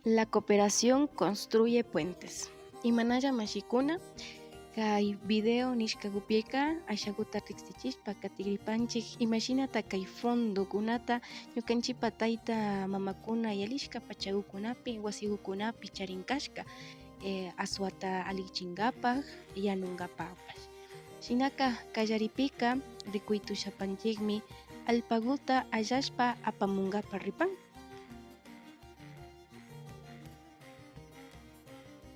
La cooperación construye puentes. Imanalla mashikuna, kay video nishkagupika, ashaguta riqsichishpa katigripanchik, imashinata kay fondokunata, ñukanchipa tayta mamakuna yalishka pachakukunapi, wasikukunapi charinkashka, aswata allichinkapak, yanunkapapash. Shinaka kallaripika rikuytushapanchikmi allpakuta allashpa apamunkapak ripan.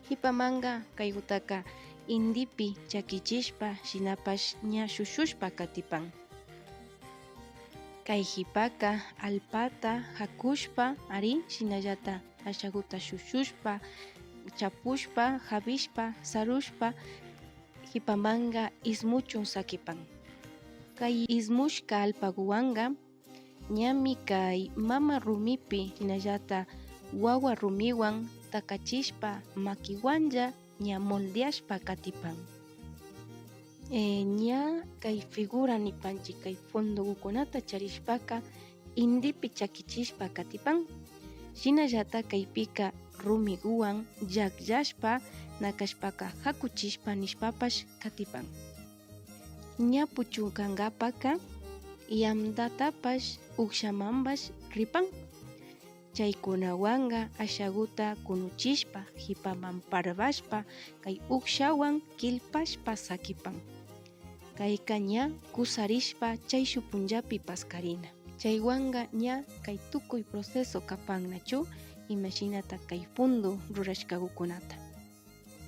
Hipamanga kaykutaka indipi chakichishpa shinapash ña shushushpa katipan. Kay hipaka alpata hakushpa ari shinallata ashakuta shushushpa chapushpa hapishpa sarushpa hipamanga ismuchun sakipan. Kay ismushka alpakuwanka ñami kay mama rumipi shinallata wawa rumiwan takachishpa makiwanja ña moldeashpa katipan. Ña kay figura nipanchik kay fondokunata charishpaka indipi chakichishpa katipan. Shinallata kaypika rumikuwan llakllashpa nakashpaka hakuchishpa nishpapash katipan. Ña puchunkankapaka yamtatapash ukshamanpash ripan. Chaykunawanka ashakuta kunuchishpa hipaman parvashpa kay ukshawan kilpashpa sakipan. Kayka ña kusarishpa chayshu punllapi paskarina. Chaywanka ña kay tukuy proceso kapannachu imashinata kay fondo rurashkakukunata.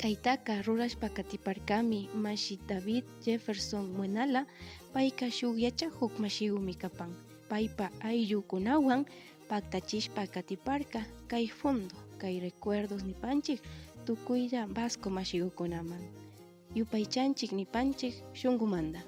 Kaytaka rurashpa katiparkami mashi David Jefferson Muenala, payka shuk yachakuk mashikumi kapan. Paypa ayllukunawan paktachishpa katiparka kay fondo, kay recuerdos nipanchik tukuylla Vasco mashikukunaman. Yupaychanchik nipanchik shunkumanta.